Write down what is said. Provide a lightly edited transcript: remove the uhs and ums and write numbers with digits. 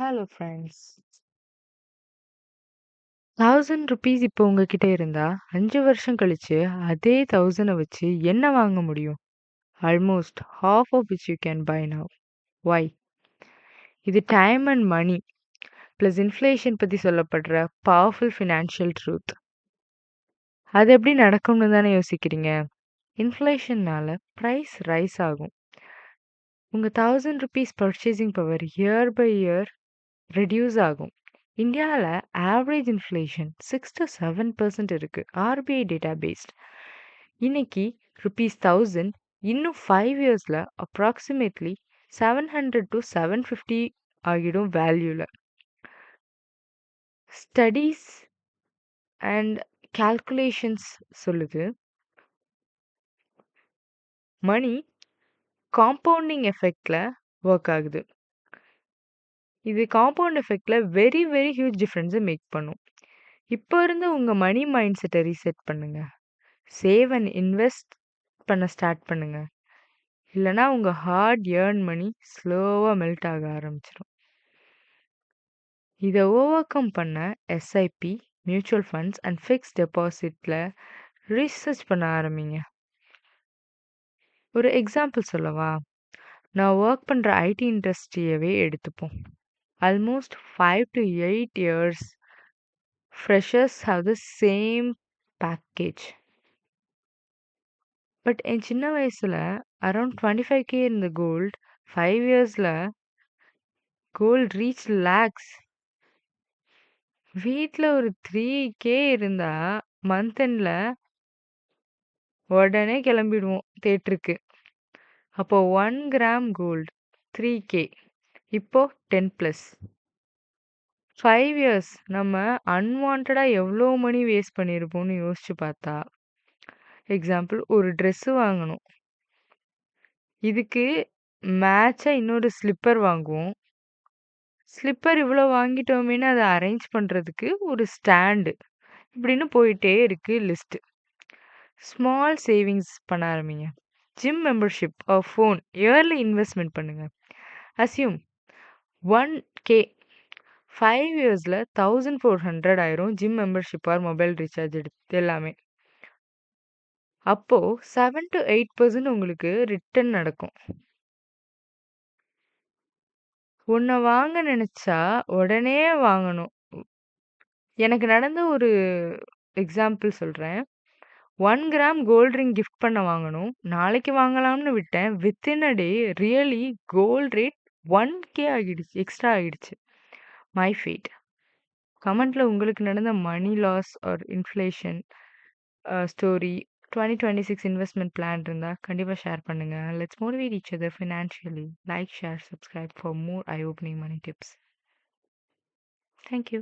Hello friends. ₹1000 இப்போ உங்ககிட்ட இருந்தா, 5 வருஷம் கழிச்சு அதே 1000 வச்சு என்ன வாங்க முடியும்? Almost half of which you can buy now. Why? இது time and money plus inflation பத்தி சொல்லப்படுற பவர்ஃபுல் ஃபினான்ஷியல் ட்ரூத். அது எப்படி நடக்கும்னு தானே யோசிக்கிறீங்க? இன்ஃப்ளேஷன்னால பிரைஸ் ரைஸ் ஆகும். உங்க ₹1000 purchasing power year by year reduce ஆகும். இந்தியாவில் ஆவரேஜ் இன்ஃப்ளேஷன் 6 to 7% இருக்கு. RBI data based. இன்னைக்கு ₹1000 இன்னும் 5 இயர்ஸில் அப்ராக்சிமேட்லி 700 to 750 ஆகிடும் வேல்யூவில். ஸ்டடீஸ் அண்ட் கால்குலேஷன்ஸ் சொல்லுது மணி காம்பவுண்டிங் எஃபெக்டில் ஒர்க் ஆகுது. இது காம்பவுண்ட் எஃபெக்டில் வெரி வெரி ஹியூஜ் டிஃப்ரென்ஸை மேக் பண்ணும். இப்போ இருந்து உங்கள் மணி மைண்ட் செட்டை ரீசெட் பண்ணுங்க. சேவ் அண்ட் இன்வெஸ்ட் பண்ண ஸ்டார்ட் பண்ணுங்க. இல்லைனா உங்கள் ஹார்ட் ஏர்ன் மணி ஸ்லோவாக மெல்ட் ஆக ஆரம்பிச்சிடும். இதை ஓவர் கம் பண்ண SIP, mutual funds and fixed டெபாசிட்டில் ரிசர்ச் பண்ண ஆரம்பிங்க. ஒரு எக்ஸாம்பிள் சொல்லவா? நான் ஒர்க் பண்ணுற ஐடி இண்டஸ்ட்ரியவே எடுத்துப்போம். Almost 5 to 8 years freshers have the same package. But என் சின்ன வயசில் அரௌண்ட் 25K இருந்த கோல்ட் 5 இயர்ஸில் கோல்ட் ரீச் லேக்ஸ். வீட்டில் ஒரு 3K இருந்தா மந்த் எண்டில் உடனே கிளம்பிடுவோம் தேட்டருக்கு. அப்போ 1 கிராம் கோல்டு 3K, இப்போ 10+. 5 இயர்ஸ் நம்ம அன்வான்டாக எவ்வளோ மணி வேஸ்ட் பண்ணியிருப்போம்னு யோசிச்சு பார்த்தா, எக்ஸாம்பிள் ஒரு ட்ரெஸ்ஸு வாங்கணும். இதுக்கு மேட்சாக இன்னொரு ஸ்லிப்பர் வாங்குவோம். ஸ்லிப்பர் இவ்வளோ வாங்கிட்டோமேனு அதை அரேஞ்ச் பண்ணுறதுக்கு ஒரு ஸ்டாண்டு. இப்படின்னு போயிட்டே இருக்கு லிஸ்ட்டு. ஸ்மால் சேவிங்ஸ் பண்ண ஆரம்பிங்க. Gym membership or phone early investment பண்ணுங்க. அஸ்யூம் 1K 5 இயர்ஸில் 1400 ஆயிரும். Gym membership or mobile recharge எடுத்து எல்லாமே. அப்போது 7 to 8% உங்களுக்கு ரிட்டர்ன் நடக்கும். ஒன்றை வாங்க நினச்சா உடனே வாங்கணும். எனக்கு நடந்த ஒரு எக்ஸாம்பிள் சொல்கிறேன். 1 கிராம் கோல்ட் ரிங் கிஃப்ட் பண்ண வாங்கணும். நாளைக்கு வாங்கலாம்னு விட்டேன். Within a day really gold rate 1K ஆகிடுச்சு, எக்ஸ்ட்ரா ஆகிடுச்சு. My fate. கமெண்ட்டில் உங்களுக்கு நடந்த money loss or inflation story 2026 investment plan இருந்தால் கண்டிப்பாக ஷேர் பண்ணுங்கள். Let's motivate each other financially. Like, share, subscribe for more eye opening money tips. Thank you.